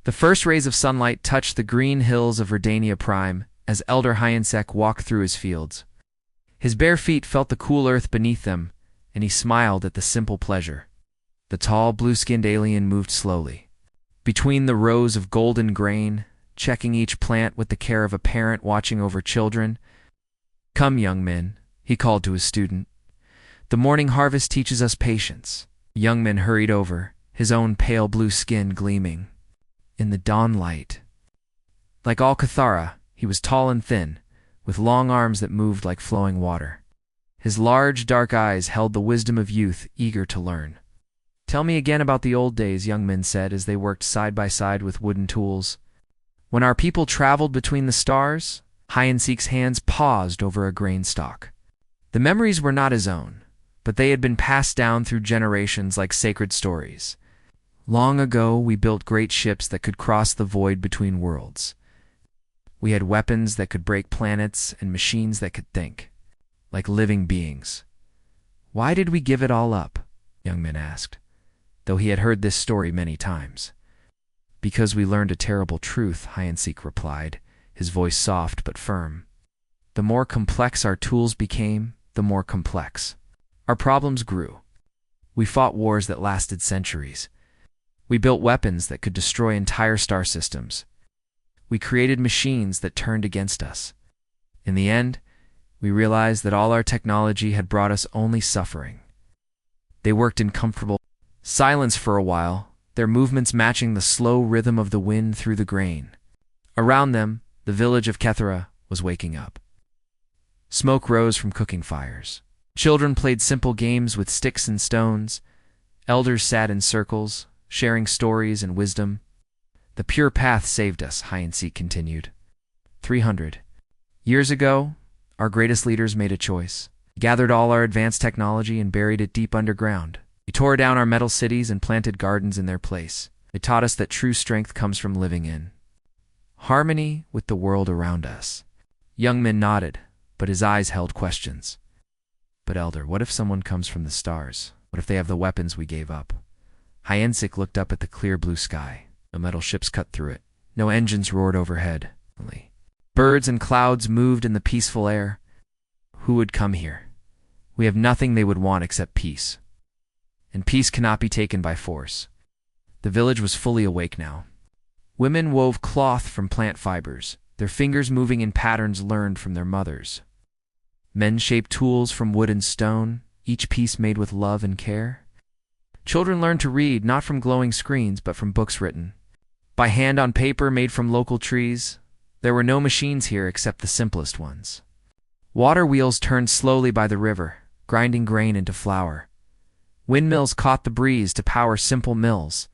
The first rays of sunlight touched the green hills of Verdania Prime as Elder Hyansek walked through his fields. His bare feet felt the cool earth beneath them, and he smiled at the simple pleasure. The tall, blue-skinned alien moved slowly. Between the rows of golden grain, checking each plant with the care of a parent watching over children. "Come, young men," he called to his student. "The morning harvest teaches us patience." The young man hurried over, his own pale blue skin gleaming in the dawn light. Like all Cathara, he was tall and thin, with long arms that moved like flowing water. His large, dark eyes held the wisdom of youth, eager to learn. "Tell me again about the old days," young men said as they worked side by side with wooden tools. "When our people traveled between the stars," Hyansek's hands paused over a grain stalk. The memories were not his own, but they had been passed down through generations like sacred stories. "Long ago, we built great ships that could cross the void between worlds. We had weapons that could break planets and machines that could think, like living beings." "Why did we give it all up?" young man asked, though he had heard this story many times. "Because we learned a terrible truth," Hyensek replied, his voice soft but firm. "The more complex our tools became, the more complex our problems grew. We fought wars that lasted centuries. We built weapons that could destroy entire star systems. We created machines that turned against us. In the end, we realized that all our technology had brought us only suffering." They worked in comfortable silence for a while, their movements matching the slow rhythm of the wind through the grain. Around them, the village of Kethera was waking up. Smoke rose from cooking fires. Children played simple games with sticks and stones. Elders sat in circles, sharing stories and wisdom. "The pure path saved us," Hyensek continued. 300 years ago, our greatest leaders made a choice. They gathered all our advanced technology and buried it deep underground. They tore down our metal cities and planted gardens in their place. They taught us that true strength comes from living in harmony with the world around us. Young Min nodded, but his eyes held questions. "But Elder, what if someone comes from the stars? What if they have the weapons we gave up?" Hyensek looked up at the clear blue sky. No metal ships cut through it. No engines roared overhead. Only birds and clouds moved in the peaceful air. Who would come here? We have nothing they would want except peace. And peace cannot be taken by force. The village was fully awake now. Women wove cloth from plant fibers, their fingers moving in patterns learned from their mothers. Men shaped tools from wood and stone, each piece made with love and care. Children learned to read not from glowing screens, but from books written by hand on paper made from local trees. There were no machines here except the simplest ones. Water wheels turned slowly by the river, grinding grain into flour. Windmills caught the breeze to power simple mills.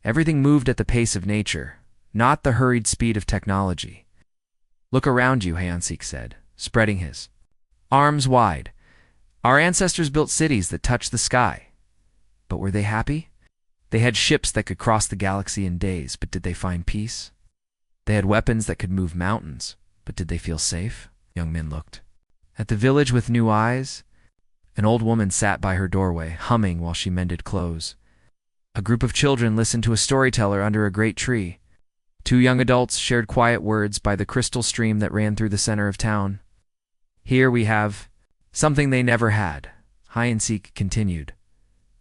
Everything moved at the pace of nature, not the hurried speed of technology. "Look around you," Hyensek said, spreading his arms wide. "Our ancestors built cities that touched the sky. But were they happy? They had ships that could cross the galaxy in days, but did they find peace? They had weapons that could move mountains, but did they feel safe?" Young Min looked at the village with new eyes. An old woman sat by her doorway, humming while she mended clothes. A group of children listened to a storyteller under a great tree. Two young adults shared quiet words by the crystal stream that ran through the center of town. "Here we have something they never had," Hyensek continued.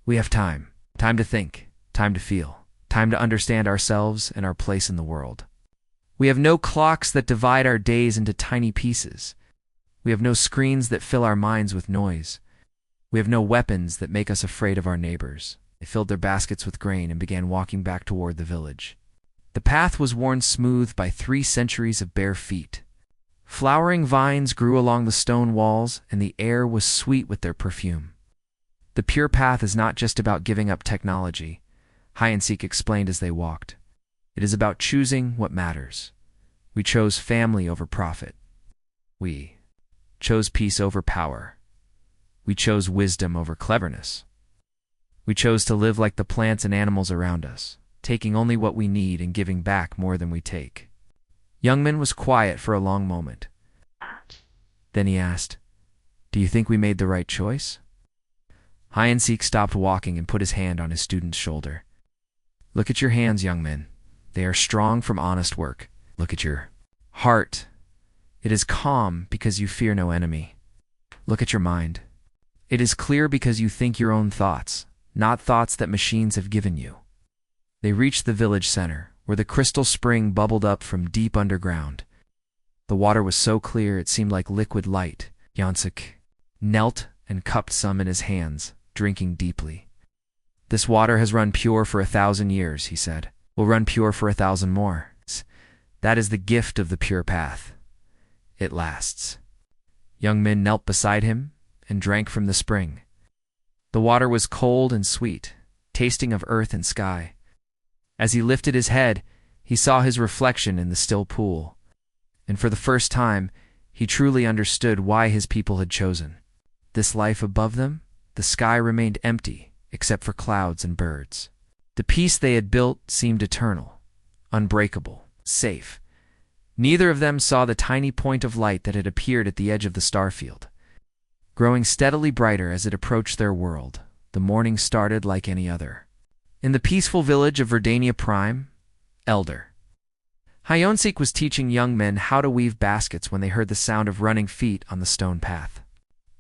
"We have time. Time to think. Time to feel. Time to understand ourselves and our place in the world. We have no clocks that divide our days into tiny pieces. We have no screens that fill our minds with noise. We have no weapons that make us afraid of our neighbors." They filled their baskets with grain and began walking back toward the village. The path was worn smooth by 3 centuries of bare feet. Flowering vines grew along the stone walls, and the air was sweet with their perfume. "The pure path is not just about giving up technology," Hyensek explained as they walked. "It is about choosing what matters. We chose family over profit. We chose peace over power. We chose wisdom over cleverness. We chose to live like the plants and animals around us, taking only what we need and giving back more than we take." Young Min was quiet for a long moment. Then he asked, "Do you think we made the right choice?" Hyensek stopped walking and put his hand on his student's shoulder. "Look at your hands, young man. They are strong from honest work. Look at your heart. It is calm because you fear no enemy. Look at your mind. It is clear because you think your own thoughts, not thoughts that machines have given you. They reached the village center, where the crystal spring bubbled up from deep underground. The water was so clear it seemed like liquid light. Yansuk knelt and cupped some in his hands, drinking deeply. This water has run pure for 1,000 years, he said. Will run pure for 1,000 more. That is the gift of the pure path. It lasts. Young Min knelt beside him and drank from the spring. The water was cold and sweet, tasting of earth and sky. As he lifted his head, he saw his reflection in the still pool. And for the first time, he truly understood why his people had chosen this life above them. The sky remained empty, except for clouds and birds. The peace they had built seemed eternal, unbreakable, safe. Neither of them saw the tiny point of light that had appeared at the edge of the starfield. Growing steadily brighter as it approached their world, the morning started like any other. In the peaceful village of Verdania Prime, Elder Hyonsik was teaching young men how to weave baskets when they heard the sound of running feet on the stone path.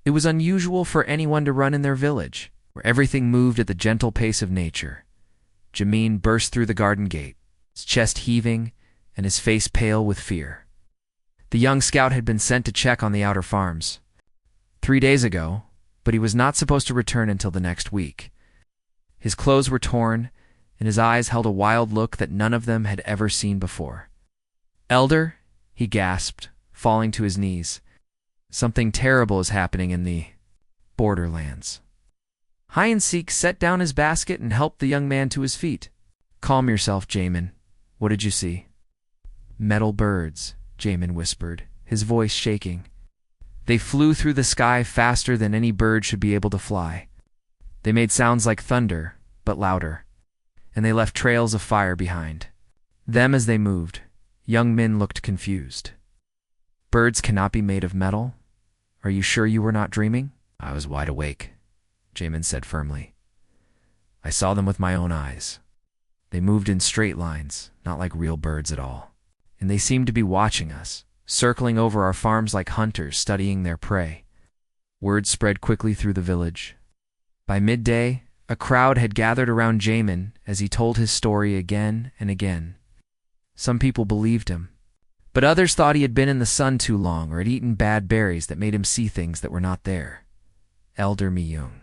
It was unusual for anyone to run in their village, where everything moved at the gentle pace of nature. Jamin burst through the garden gate, his chest heaving and his face pale with fear. The young scout had been sent to check on the outer farms 3 days ago, but he was not supposed to return until the next week. His clothes were torn, and his eyes held a wild look that none of them had ever seen before. "Elder," he gasped, falling to his knees. "Something terrible is happening in the borderlands." Hyonsik set down his basket and helped the young man to his feet. "Calm yourself, Jamin. What did you see?" "Metal birds," Jamin whispered, his voice shaking. "They flew through the sky faster than any bird should be able to fly. They made sounds like thunder, but louder, and they left trails of fire behind them as they moved." Young Min looked confused. "Birds cannot be made of metal? Are you sure you were not dreaming?" "I was wide awake," Jamin said firmly. "I saw them with my own eyes. They moved in straight lines, not like real birds at all. And they seemed to be watching us, circling over our farms like hunters studying their prey." Word spread quickly through the village. By midday, a crowd had gathered around Jamin as he told his story again and again. Some people believed him, but others thought he had been in the sun too long or had eaten bad berries that made him see things that were not there. Elder Mi-young,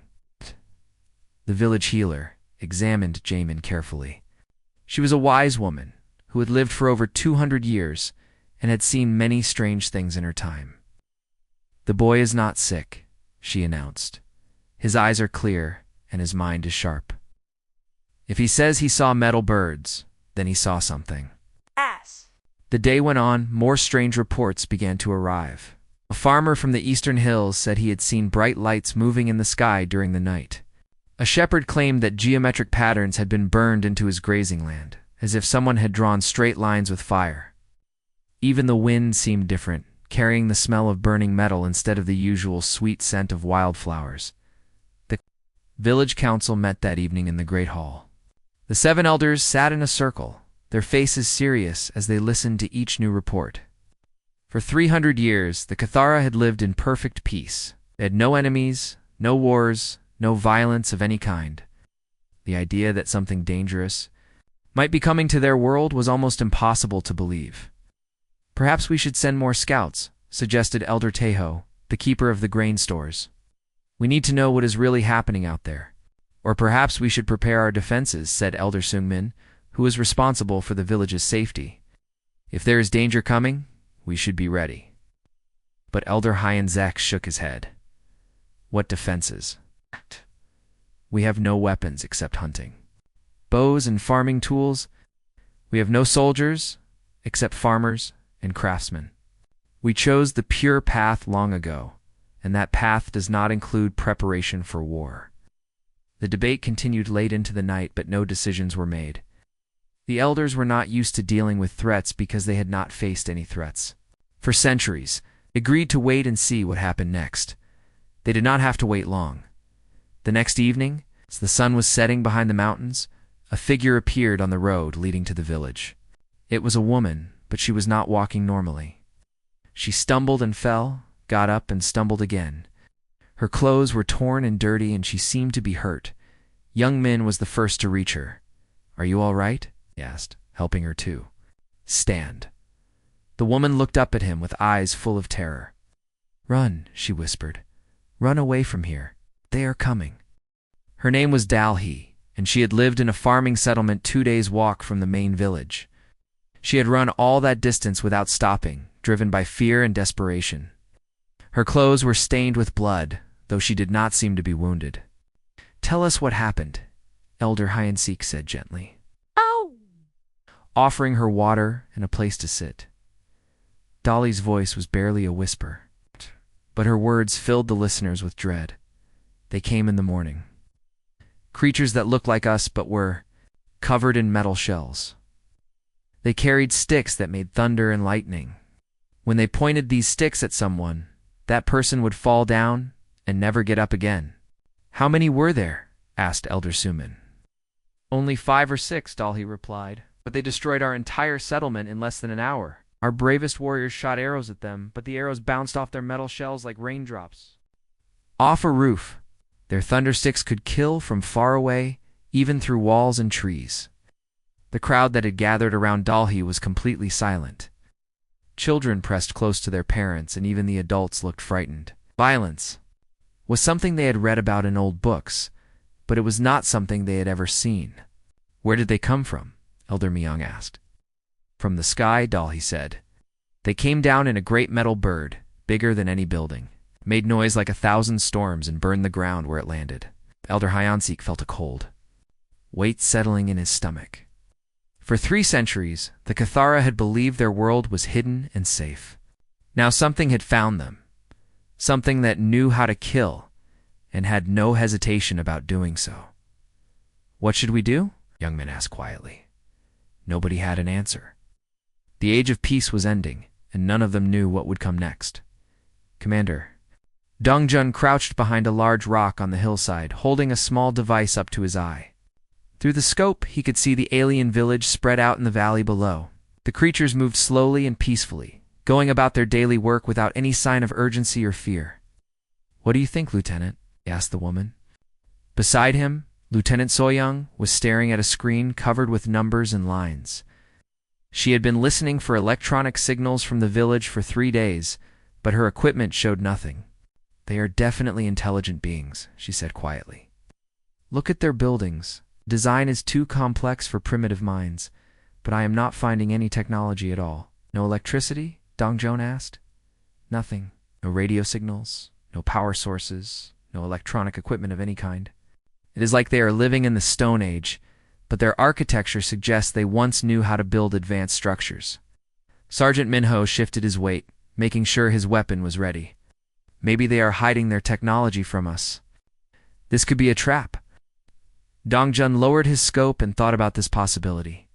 the village healer, examined Jamin carefully. She was a wise woman who had lived for over 200 years and had seen many strange things in her time. "The boy is not sick," she announced. "His eyes are clear and his mind is sharp. If he says he saw metal birds, then he saw something." The day went on, more strange reports began to arrive. A farmer from the eastern hills said he had seen bright lights moving in the sky during the night. A shepherd claimed that geometric patterns had been burned into his grazing land, as if someone had drawn straight lines with fire. Even the wind seemed different, carrying the smell of burning metal instead of the usual sweet scent of wildflowers. The village council met that evening in the great hall. The 7 elders sat in a circle, their faces serious as they listened to each new report. For 300 years, the Cathara had lived in perfect peace. They had no enemies, no wars, no violence of any kind. The idea that something dangerous might be coming to their world was almost impossible to believe. "Perhaps we should send more scouts," suggested Elder Teho, the keeper of the grain stores. "We need to know what is really happening out there. Or perhaps we should prepare our defenses," said Elder Sungmin, who was responsible for the village's safety. "If there is danger coming, we should be ready." But Elder Hyenzek shook his head. "What defenses? We have no weapons except hunting. Bows and farming tools. We have no soldiers except farmers and craftsmen. We chose the pure path long ago, and that path does not include preparation for war." The debate continued late into the night, but no decisions were made. The elders were not used to dealing with threats because they had not faced any threats for centuries. They agreed to wait and see what happened next. They did not have to wait long. The next evening, as the sun was setting behind the mountains, a figure appeared on the road leading to the village. It was a woman, but she was not walking normally. She stumbled and fell, got up and stumbled again. Her clothes were torn and dirty, and she seemed to be hurt. Young Min was the first to reach her. "Are you all right?" he asked, helping her too. "Stand." The woman looked up at him with eyes full of terror. "Run," she whispered. "Run away from here. They are coming." Her name was Dalhi, and she had lived in a farming settlement 2 days' walk from the main village. She had run all that distance without stopping, driven by fear and desperation. Her clothes were stained with blood, though she did not seem to be wounded. "Tell us what happened," Elder Hyansik said gently, offering her water and a place to sit. Dolly's voice was barely a whisper, but her words filled the listeners with dread. "They came in the morning. Creatures that looked like us but were covered in metal shells. They carried sticks that made thunder and lightning. When they pointed these sticks at someone, that person would fall down and never get up again." "How many were there?" asked Elder Suman. "Only 5 or 6, Dalhi replied. But they destroyed our entire settlement in less than an hour. Our bravest warriors shot arrows at them, but the arrows bounced off their metal shells like raindrops. Off a roof, their thundersticks could kill from far away, even through walls and trees." The crowd that had gathered around Dalhi was completely silent. Children pressed close to their parents, and even the adults looked frightened. Violence was something they had read about in old books, but it was not something they had ever seen. "Where did they come from?" Elder Myung asked. "From the sky," Dalhi said. "They came down in a great metal bird, bigger than any building, made noise like 1,000 storms, and burned the ground where it landed." Elder Hyansik felt a cold weight settling in his stomach. For 3 centuries, the Cathara had believed their world was hidden and safe. Now something had found them, something that knew how to kill, and had no hesitation about doing so. "What should we do?" Young Min asked quietly. Nobody had an answer. The age of peace was ending, and none of them knew what would come next. "Commander." Dongjun crouched behind a large rock on the hillside, holding a small device up to his eye. Through the scope, he could see the alien village spread out in the valley below. The creatures moved slowly and peacefully, going about their daily work without any sign of urgency or fear. "What do you think, Lieutenant?" asked the woman. Beside him, Lieutenant Soyoung was staring at a screen covered with numbers and lines. She had been listening for electronic signals from the village for 3 days, but her equipment showed nothing. "They are definitely intelligent beings," she said quietly. "Look at their buildings. Design is too complex for primitive minds, but I am not finding any technology at all." "No electricity?" Dongjon asked. "Nothing. No radio signals, no power sources, no electronic equipment of any kind. It is like they are living in the Stone Age, but their architecture suggests they once knew how to build advanced structures." Sergeant Minho shifted his weight, making sure his weapon was ready. "Maybe they are hiding their technology from us. This could be a trap." Dongjun lowered his scope and thought about this possibility.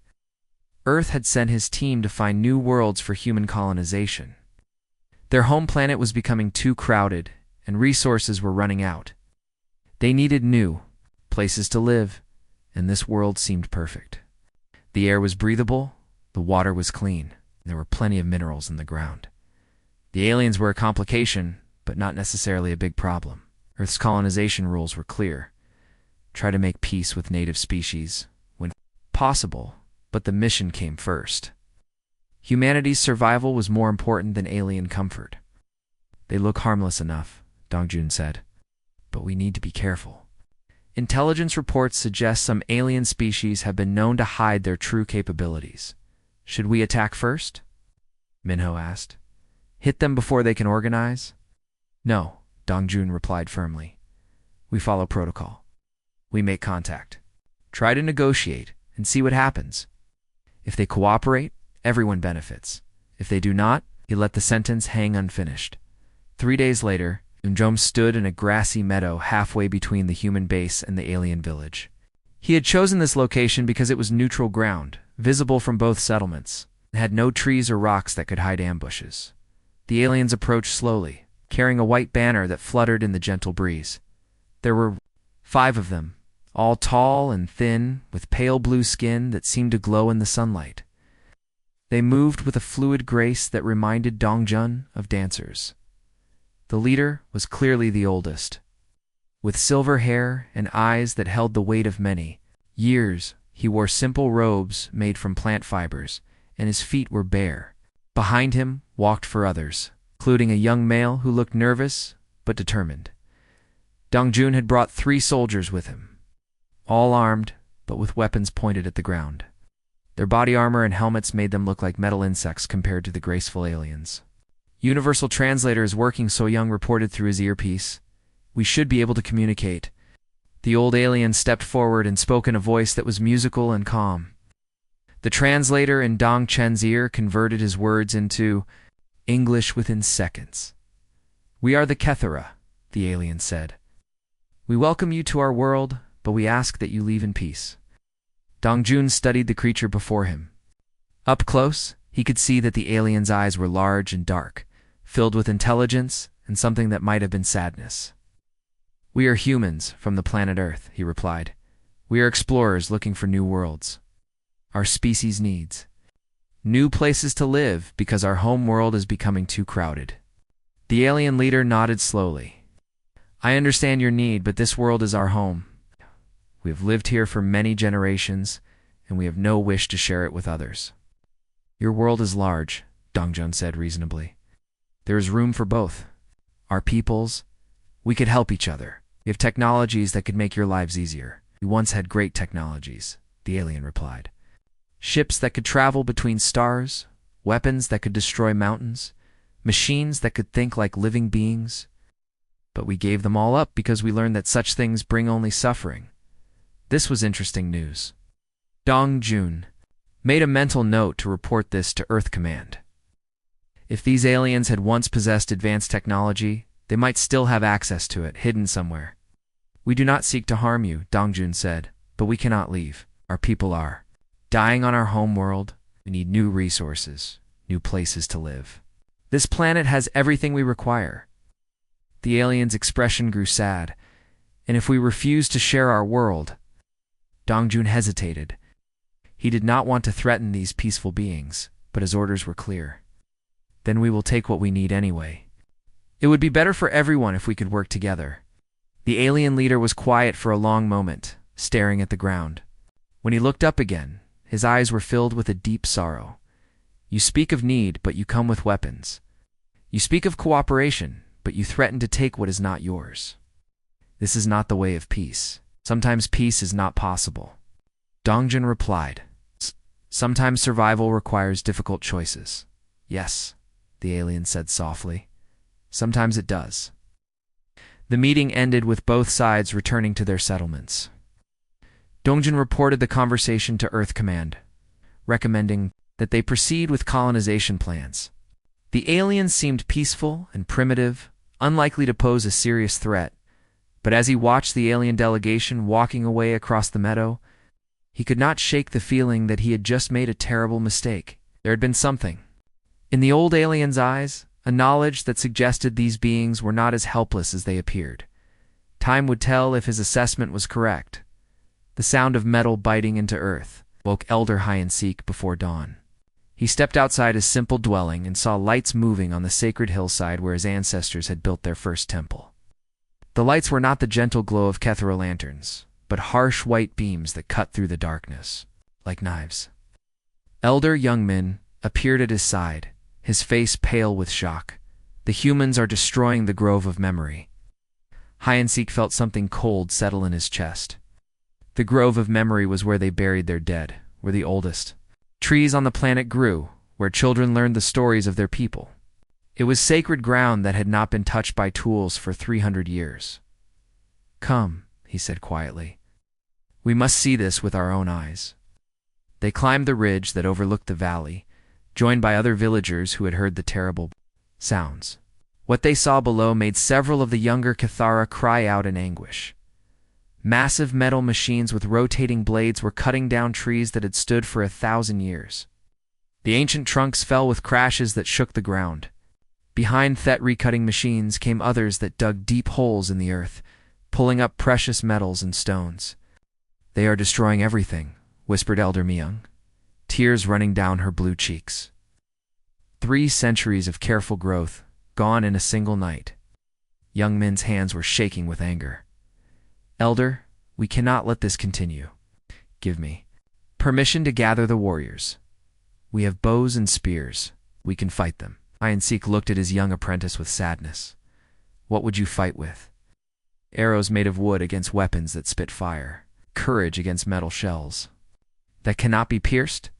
Earth had sent his team to find new worlds for human colonization. Their home planet was becoming too crowded, and resources were running out. They needed new places to live, and this world seemed perfect. The air was breathable, the water was clean, and there were plenty of minerals in the ground. The aliens were a complication, but not necessarily a big problem. Earth's colonization rules were clear. Try to make peace with native species when possible, but the mission came first. Humanity's survival was more important than alien comfort. "They look harmless enough," Dongjun said, "but we need to be careful. Intelligence reports suggest some alien species have been known to hide their true capabilities. Should we attack first?" Minho asked. "Hit them before they can organize?" "No," Dongjun replied firmly. "We follow protocol. We make contact. Try to negotiate and see what happens. If they cooperate, everyone benefits. If they do not, you let the sentence hang unfinished." 3 days later, Unjom stood in a grassy meadow halfway between the human base and the alien village. He had chosen this location because it was neutral ground, visible from both settlements, and had no trees or rocks that could hide ambushes. The aliens approached slowly, carrying a white banner that fluttered in the gentle breeze. There were 5 of them, all tall and thin, with pale blue skin that seemed to glow in the sunlight. They moved with a fluid grace that reminded Dongjun of dancers. The leader was clearly the oldest. With silver hair and eyes that held the weight of many years, he wore simple robes made from plant fibers, and his feet were bare. Behind him walked 4 others, including a young male who looked nervous but determined. Dongjun had brought 3 soldiers with him, all armed but with weapons pointed at the ground. Their body armor and helmets made them look like metal insects compared to the graceful aliens. Universal Translator is working, So Young reported through his earpiece. We should be able to communicate. The old alien stepped forward and spoke in a voice that was musical and calm. The translator in Dong Chen's ear converted his words into English within seconds. We are the Kethera, the alien said. We welcome you to our world, but we ask that you leave in peace. Dongjun studied the creature before him. Up close, he could see that the alien's eyes were large and dark, filled with intelligence and something that might have been sadness. We are humans from the planet Earth, he replied. We are explorers looking for new worlds. Our species needs new places to live because our home world is becoming too crowded. The alien leader nodded slowly. I understand your need, but this world is our home. We have lived here for many generations, and we have no wish to share it with others. Your world is large, Dongjun said reasonably. There is room for both. Our peoples, we could help each other. We have technologies that could make your lives easier. We once had great technologies, the alien replied. Ships that could travel between stars, weapons that could destroy mountains, machines that could think like living beings. But we gave them all up because we learned that such things bring only suffering. This was interesting news. Dongjun made a mental note to report this to Earth Command. If these aliens had once possessed advanced technology, they might still have access to it, hidden somewhere. We do not seek to harm you, Dongjun said, but we cannot leave. Our people are dying on our home world. We need new resources, new places to live. This planet has everything we require. The alien's expression grew sad. And if we refuse to share our world, Dongjun hesitated. He did not want to threaten these peaceful beings, but his orders were clear. Then we will take what we need anyway. It would be better for everyone if we could work together. The alien leader was quiet for a long moment, staring at the ground. When he looked up again, his eyes were filled with a deep sorrow. You speak of need, but you come with weapons. You speak of cooperation, but you threaten to take what is not yours. This is not the way of peace. Sometimes peace is not possible. Dongjun replied. Sometimes survival requires difficult choices. Yes, the alien said softly. Sometimes it does. The meeting ended with both sides returning to their settlements. Dongjun reported the conversation to Earth Command, recommending that they proceed with colonization plans. The aliens seemed peaceful and primitive, unlikely to pose a serious threat, but as he watched the alien delegation walking away across the meadow, he could not shake the feeling that he had just made a terrible mistake. There had been something in the old alien's eyes, a knowledge that suggested these beings were not as helpless as they appeared. Time would tell if his assessment was correct. The sound of metal biting into earth woke Elder Hyansik before dawn. He stepped outside his simple dwelling and saw lights moving on the sacred hillside where his ancestors had built their first temple. The lights were not the gentle glow of Kethera lanterns, but harsh white beams that cut through the darkness, like knives. Elder Youngmin appeared at his side, his face pale with shock. The humans are destroying the Grove of Memory. Hyansik felt something cold settle in his chest. The Grove of Memory was where they buried their dead, where the oldest trees on the planet grew, where children learned the stories of their people. It was sacred ground that had not been touched by tools for 300 years. Come, he said quietly. We must see this with our own eyes. They climbed the ridge that overlooked the valley, joined by other villagers who had heard the terrible sounds. What they saw below made several of the younger Kethara cry out in anguish. Massive metal machines with rotating blades were cutting down trees that had stood for 1,000 years. The ancient trunks fell with crashes that shook the ground. Behind Thet recutting machines came others that dug deep holes in the earth, pulling up precious metals and stones. They are destroying everything, whispered Elder Myung. tears running down her blue cheeks. 3 centuries of careful growth, gone in a single night. Young Min's hands were shaking with anger. Elder, we cannot let this continue. Give me permission to gather the warriors. We have bows and spears. We can fight them. Hyansik looked at his young apprentice with sadness. What would you fight with? Arrows made of wood against weapons that spit fire. Courage against metal shells. That cannot be pierced?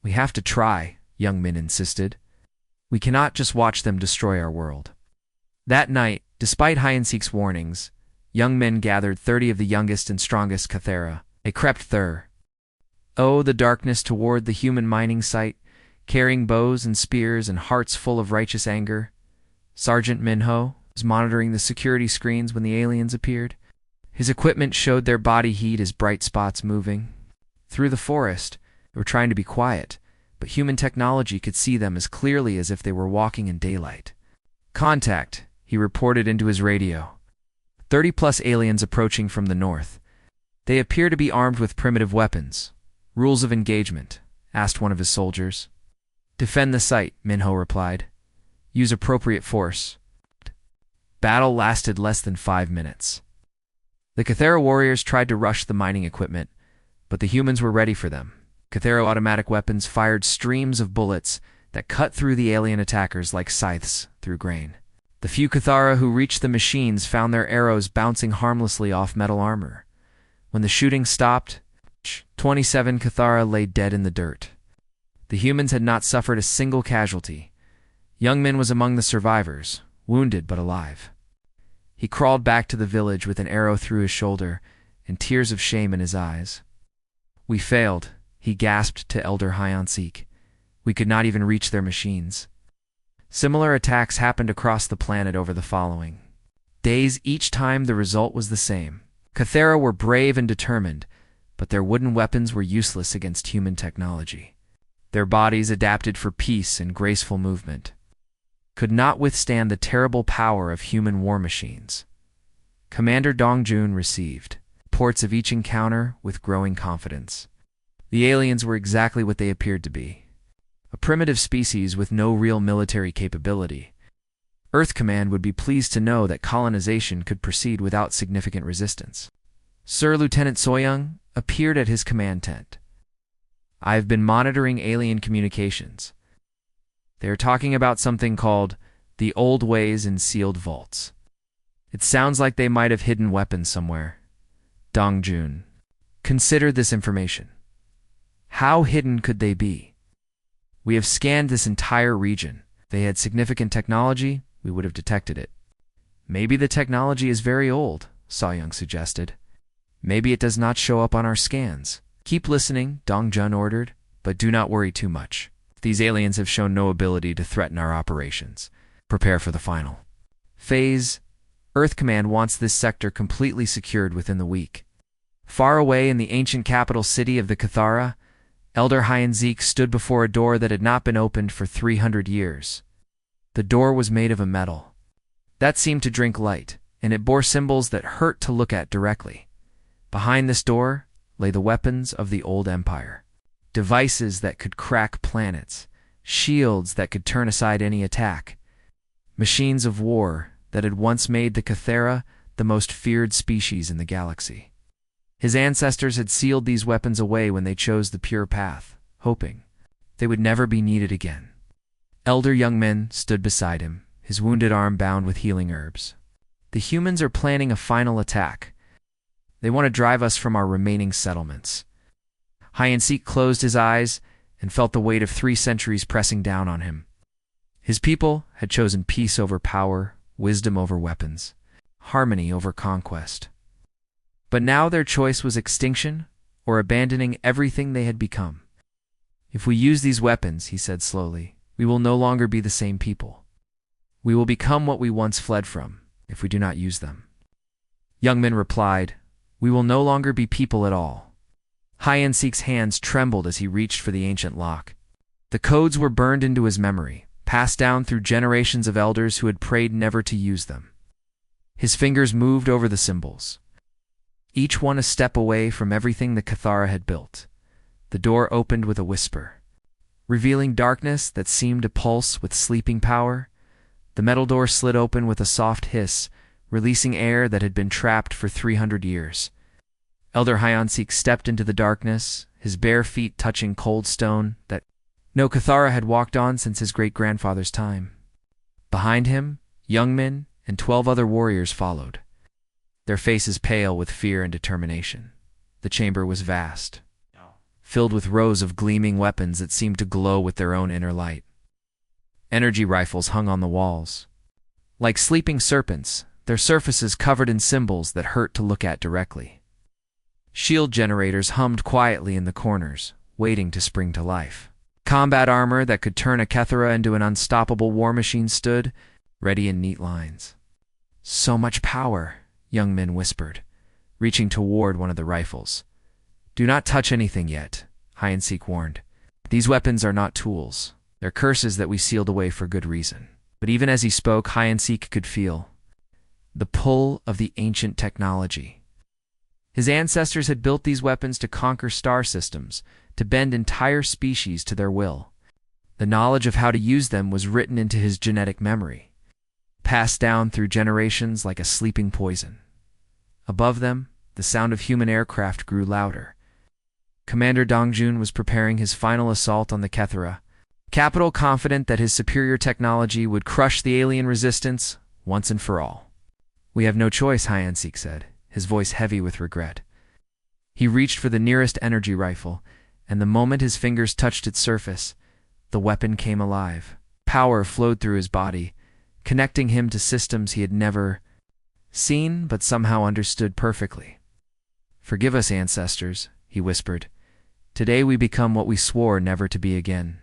We have to try, young Min insisted. We cannot just watch them destroy our world. That night, despite Hyansik's warnings, young Min gathered 30 of the youngest and strongest Cathera. They crept through the darkness toward the human mining site, carrying bows and spears and hearts full of righteous anger. Sergeant Minho was monitoring the security screens when the aliens appeared. His equipment showed their body heat as bright spots moving. Through the forest, they were trying to be quiet, but human technology could see them as clearly as if they were walking in daylight. Contact, he reported into his radio. 30+ aliens approaching from the north. They appear to be armed with primitive weapons. Rules of engagement, asked one of his soldiers. Defend the site, Minho replied. Use appropriate force. Battle lasted less than 5 minutes. The Cathera warriors tried to rush the mining equipment, but the humans were ready for them. Cathera automatic weapons fired streams of bullets that cut through the alien attackers like scythes through grain. The few Cathara who reached the machines found their arrows bouncing harmlessly off metal armor. When the shooting stopped, 27 Cathara lay dead in the dirt. The humans had not suffered a single casualty. Young Min was among the survivors, wounded but alive. He crawled back to the village with an arrow through his shoulder and tears of shame in his eyes. We failed, he gasped to Elder Hyansik. We could not even reach their machines. Similar attacks happened across the planet over the following days. Each time the result was the same. Cathera were brave and determined, but their wooden weapons were useless against human technology. Their bodies, adapted for peace and graceful movement, could not withstand the terrible power of human war machines. Commander Dongjun received reports of each encounter with growing confidence. The aliens were exactly what they appeared to be. A primitive species with no real military capability. Earth Command would be pleased to know that colonization could proceed without significant resistance. Sir Lieutenant Soyoung appeared at his command tent. I have been monitoring alien communications. They are talking about something called the old ways in sealed vaults. It sounds like they might have hidden weapons somewhere. Dongjun, consider this information. How hidden could they be? We have scanned this entire region. If they had significant technology, we would have detected it. Maybe the technology is very old, Soyoung suggested. Maybe it does not show up on our scans. Keep listening, Dongjun ordered, but do not worry too much. These aliens have shown no ability to threaten our operations. Prepare for the final phase. Earth Command wants this sector completely secured within the week. Far away in the ancient capital city of the Cathara, Elder Hyansik stood before a door that had not been opened for 300 years. The door was made of a metal that seemed to drink light, and it bore symbols that hurt to look at directly. Behind this door lay the weapons of the old empire. Devices that could crack planets, shields that could turn aside any attack, machines of war that had once made the Cathera the most feared species in the galaxy. His ancestors had sealed these weapons away when they chose the pure path, hoping they would never be needed again. Elder Young Min stood beside him, his wounded arm bound with healing herbs. The humans are planning a final attack. They want to drive us from our remaining settlements. Hyansik closed his eyes and felt the weight of 3 centuries pressing down on him. His people had chosen peace over power, wisdom over weapons, harmony over conquest. But now their choice was extinction or abandoning everything they had become. If we use these weapons, he said slowly, we will no longer be the same people. We will become what we once fled from if we do not use them. Young Min replied, we will no longer be people at all. Hyansik's hands trembled as he reached for the ancient lock. The codes were burned into his memory, passed down through generations of elders who had prayed never to use them. His fingers moved over the symbols, each one a step away from everything the Cathara had built. The door opened with a whisper, revealing darkness that seemed to pulse with sleeping power. The metal door slid open with a soft hiss, releasing air that had been trapped for 300 years. Elder Hyansik stepped into the darkness, his bare feet touching cold stone that no Cathara had walked on since his great-grandfather's time. Behind him, Youngmin and 12 other warriors followed, their faces pale with fear and determination. The chamber was vast, filled with rows of gleaming weapons that seemed to glow with their own inner light. Energy rifles hung on the walls. Like sleeping serpents, their surfaces covered in symbols that hurt to look at directly. Shield generators hummed quietly in the corners, waiting to spring to life. Combat armor that could turn a Kethera into an unstoppable war machine stood, ready in neat lines. "So much power," Youngmin whispered, reaching toward one of the rifles. "Do not touch anything yet," Hyansik warned. "These weapons are not tools. They're curses that we sealed away for good reason." But even as he spoke, Hyansik could feel the pull of the ancient technology. His ancestors had built these weapons to conquer star systems, to bend entire species to their will. The knowledge of how to use them was written into his genetic memory, passed down through generations like a sleeping poison. Above them, the sound of human aircraft grew louder. Commander Dongjun was preparing his final assault on the Kethera, capital confident that his superior technology would crush the alien resistance once and for all. "We have no choice," Hyansik said, his voice heavy with regret. He reached for the nearest energy rifle, and the moment his fingers touched its surface, the weapon came alive. Power flowed through his body, connecting him to systems he had never seen but somehow understood perfectly. "Forgive us, ancestors," he whispered. "Today we become what we swore never to be again."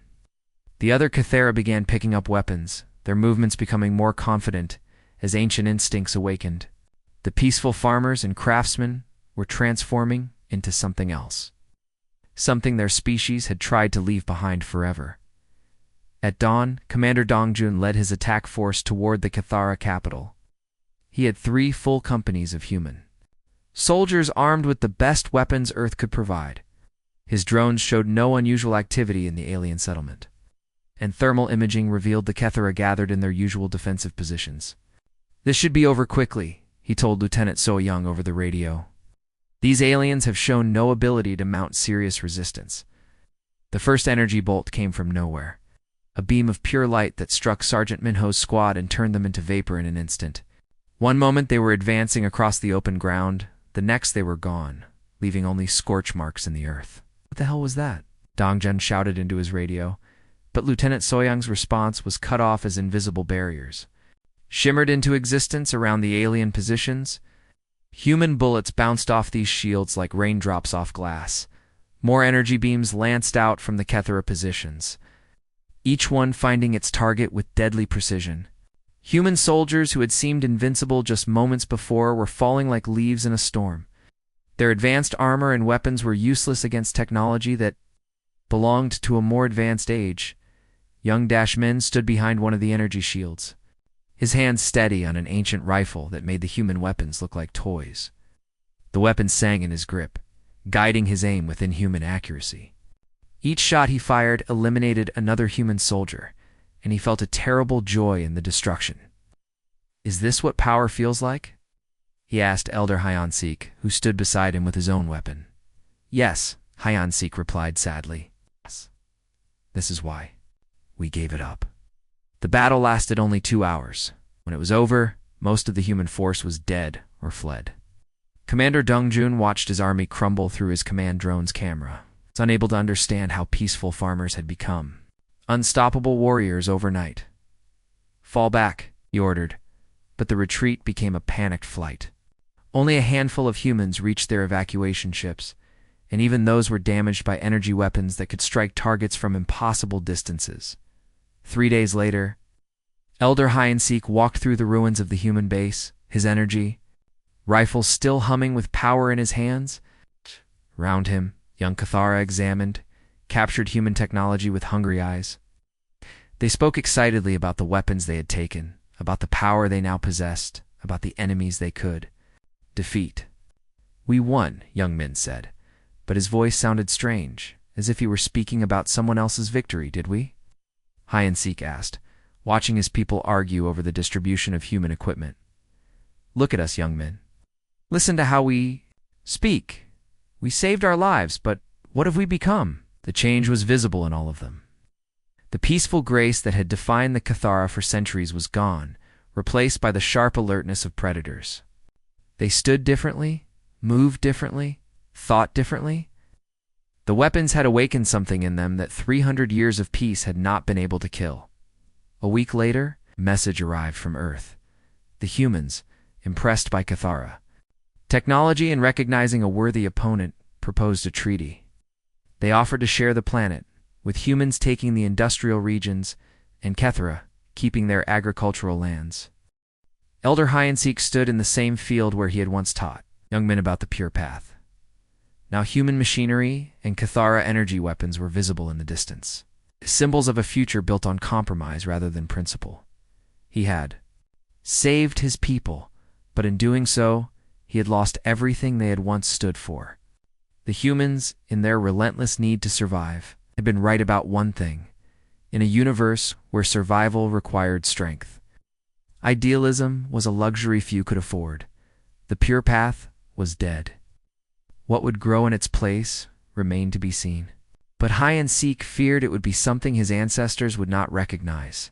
The other Kethera began picking up weapons, their movements becoming more confident as ancient instincts awakened. The peaceful farmers and craftsmen were transforming into something else, something their species had tried to leave behind forever. At dawn, Commander Dongjun led his attack force toward the Kethara capital. He had 3 full companies of human soldiers armed with the best weapons Earth could provide. His drones showed no unusual activity in the alien settlement, and thermal imaging revealed the Kethera gathered in their usual defensive positions. "This should be over quickly," he told Lieutenant So Young over the radio. "These aliens have shown no ability to mount serious resistance." The first energy bolt came from nowhere, a beam of pure light that struck Sergeant Minho's squad and turned them into vapor in an instant. One moment they were advancing across the open ground, the next they were gone, leaving only scorch marks in the earth. "What the hell was that?" Dongjun shouted into his radio, but Lieutenant Soyoung's response was cut off as invisible barriers shimmered into existence around the alien positions. Human bullets bounced off these shields like raindrops off glass. More energy beams lanced out from the Kethera positions, each one finding its target with deadly precision. Human soldiers who had seemed invincible just moments before were falling like leaves in a storm. Their advanced armor and weapons were useless against technology that belonged to a more advanced age. Young Dashmin stood behind one of the energy shields, his hand steady on an ancient rifle that made the human weapons look like toys. The weapon sang in his grip, guiding his aim with inhuman accuracy. Each shot he fired eliminated another human soldier, and he felt a terrible joy in the destruction. "Is this what power feels like?" he asked Elder Hyansik, who stood beside him with his own weapon. "Yes," Hyansik replied sadly. "Yes. This is why we gave it up." The battle lasted only 2 hours. When it was over, most of the human force was dead or fled. Commander Dongjun watched his army crumble through his command drone's camera. He was unable to understand how peaceful farmers had become. Unstoppable warriors overnight. "Fall back," he ordered, but the retreat became a panicked flight. Only a handful of humans reached their evacuation ships, and even those were damaged by energy weapons that could strike targets from impossible distances. 3 days later, Elder Hyansik walked through the ruins of the human base, his energy rifle still humming with power in his hands. Round him, young Cathara examined, captured human technology with hungry eyes. They spoke excitedly about the weapons they had taken, about the power they now possessed, about the enemies they could defeat. "We won," Young Min said, but his voice sounded strange, as if he were speaking about someone else's victory, did we? Hide and Seek asked, watching his people argue over the distribution of human equipment. Look at us, young men. Listen to how we speak. We saved our lives, but what have we become? The change was visible in all of them. The peaceful grace that had defined the Cathara for centuries was gone, replaced by the sharp alertness of predators. They stood differently, moved differently, thought differently. The weapons had awakened something in them that 300 years of peace had not been able to kill. A week later, a message arrived from Earth. The humans, impressed by Cathara, technology and recognizing a worthy opponent, proposed a treaty. They offered to share the planet, with humans taking the industrial regions and Cathara keeping their agricultural lands. Elder Hide and Seek stood in the same field where he had once taught young men about the pure path. Now human machinery and Cathara energy weapons were visible in the distance, symbols of a future built on compromise rather than principle. He had saved his people, but in doing so, he had lost everything they had once stood for. The humans, in their relentless need to survive, had been right about one thing: in a universe where survival required strength, idealism was a luxury few could afford. The pure path was dead. What would grow in its place remained to be seen. But Hide and Seek feared it would be something his ancestors would not recognize.